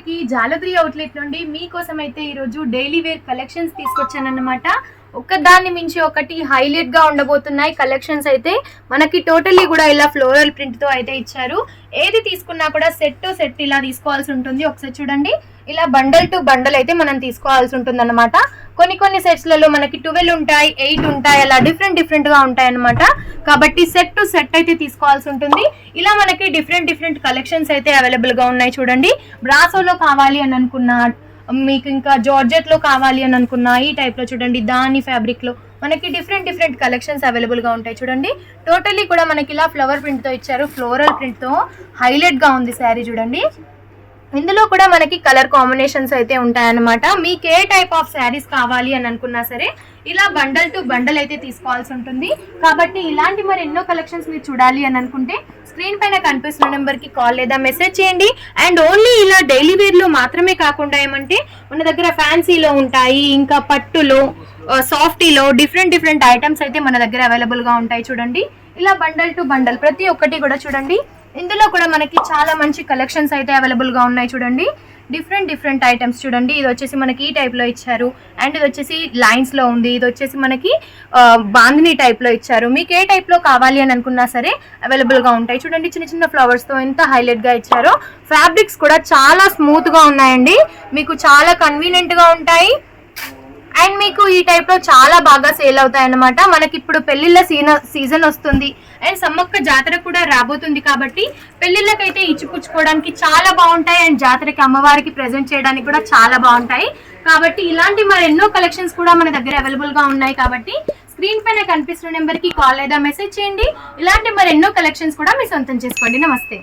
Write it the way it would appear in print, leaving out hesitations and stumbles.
అందరికి జాలద్రి అవుట్లెట్ నుండి మీకోసం అయితే ఈరోజు డైలీ వేర్ కలెక్షన్స్ తీసుకొచ్చానన్నమాట. ఒకదాన్ని మించి ఒకటి హైలైట్ గా ఉండబోతున్నాయి కలెక్షన్స్ అయితే. మనకి టోటల్లీ కూడా ఇలా ఫ్లోరల్ ప్రింట్ తో అయితే ఇచ్చారు. ఏది తీసుకున్నా కూడా సెట్ టు సెట్ ఇలా తీసుకోవాల్సి ఉంటుంది. ఒకసారి చూడండి, ఇలా బండల్ టు బండల్ అయితే మనం తీసుకోవాల్సి ఉంటుంది అనమాట. కొన్ని సెట్స్లలో మనకి 12 ఉంటాయి, 8 ఉంటాయి, అలా డిఫరెంట్ గా ఉంటాయి అనమాట. కాబట్టి సెట్ టు సెట్ అయితే తీసుకోవాల్సి ఉంటుంది. ఇలా మనకి డిఫరెంట్ కలెక్షన్స్ అయితే అవైలబుల్ గా ఉన్నాయి. చూడండి, బ్రాసోలో కావాలి అని అనుకున్నా, మీకు ఇంకా జార్జెట్ లో కావాలి అని అనుకున్నా, ఈ టైప్ లో చూడండి దాని ఫ్యాబ్రిక్ లో మనకి డిఫరెంట్ కలెక్షన్స్ అవైలబుల్ గా ఉంటాయి. చూడండి, టోటల్లీ కూడా మనకి ఇలా ఫ్లవర్ ప్రింట్ తో ఇచ్చారు. ఫ్లోరల్ ప్రింట్ తో హైలైట్ గా ఉంది శారీ. చూడండి, ఇందులో కూడా మనకి కలర్ కాంబినేషన్స్ అయితే ఉంటాయన్నమాట. మీకు ఏ టైప్ ఆఫ్ శారీస్ కావాలి అని అనుకున్నా సరే ఇలా బండల్ టు బండల్ అయితే తీసుకోవాల్సి ఉంటుంది. కాబట్టి ఇలాంటి మరి ఎన్నో కలెక్షన్స్ మీరు చూడాలి అని అనుకుంటే స్క్రీన్ పైన కనిపిస్తున్న నెంబర్ కి కాల్ లేదా మెసేజ్ చేయండి. అండ్ ఓన్లీ ఇలా డైలీ వేర్ లో మాత్రమే కాకుండా ఏమంటే మన దగ్గర ఫ్యాన్సీలో ఉంటాయి, ఇంకా పట్టులో, సాఫ్టీలో డిఫరెంట్ ఐటమ్స్ అయితే మన దగ్గర అవైలబుల్ గా ఉంటాయి. చూడండి, ఇలా బండల్ టు బండల్ ప్రతి ఒక్కటి కూడా చూడండి. ఇందులో కూడా మనకి చాలా మంచి కలెక్షన్స్ అయితే అవైలబుల్ గా ఉన్నాయి. చూడండి, డిఫరెంట్ ఐటమ్స్ చూడండి. ఇది వచ్చేసి మనకి ఈ టైప్ లో ఇచ్చారు. అండ్ ఇది వచ్చేసి లైన్స్ లో ఉంది. ఇది వచ్చేసి మనకి బాందిని టైప్ లో ఇచ్చారు. మీకు ఏ టైప్ లో కావాలి అని అనుకున్నా సరే అవైలబుల్ గా ఉంటాయి. చూడండి, చిన్న ఫ్లవర్స్ తో ఎంత హైలైట్ గా ఇచ్చారో. ఫ్యాబ్రిక్స్ కూడా చాలా స్మూత్ గా ఉన్నాయండి, మీకు చాలా కన్వీనియంట్ గా ఉంటాయి. అండ్ మీకు ఈ టైప్ లో చాలా బాగా సేల్ అవుతాయి అన్నమాట. మనకి ఇప్పుడు పెళ్లిళ్ళ సీజన్ వస్తుంది అండ్ సమ్మక్క జాతర కూడా రాబోతుంది. కాబట్టి పెళ్లిళ్ళకైతే ఇచ్చిపుచ్చుకోవడానికి చాలా బాగుంటాయి. అండ్ జాతరకి అమ్మవారికి ప్రెజెంట్ చేయడానికి కూడా చాలా బాగుంటాయి. కాబట్టి ఇలాంటి మరి ఎన్నో కలెక్షన్స్ కూడా మన దగ్గర అవైలబుల్ గా ఉన్నాయి. కాబట్టి స్క్రీన్ పైన కనిపిస్తున్న నెంబర్ కి కాల్ లేదా మెసేజ్ చేయండి. ఇలాంటి మరి ఎన్నో కలెక్షన్స్ కూడా మీ సొంతం చేసుకోండి. నమస్తే.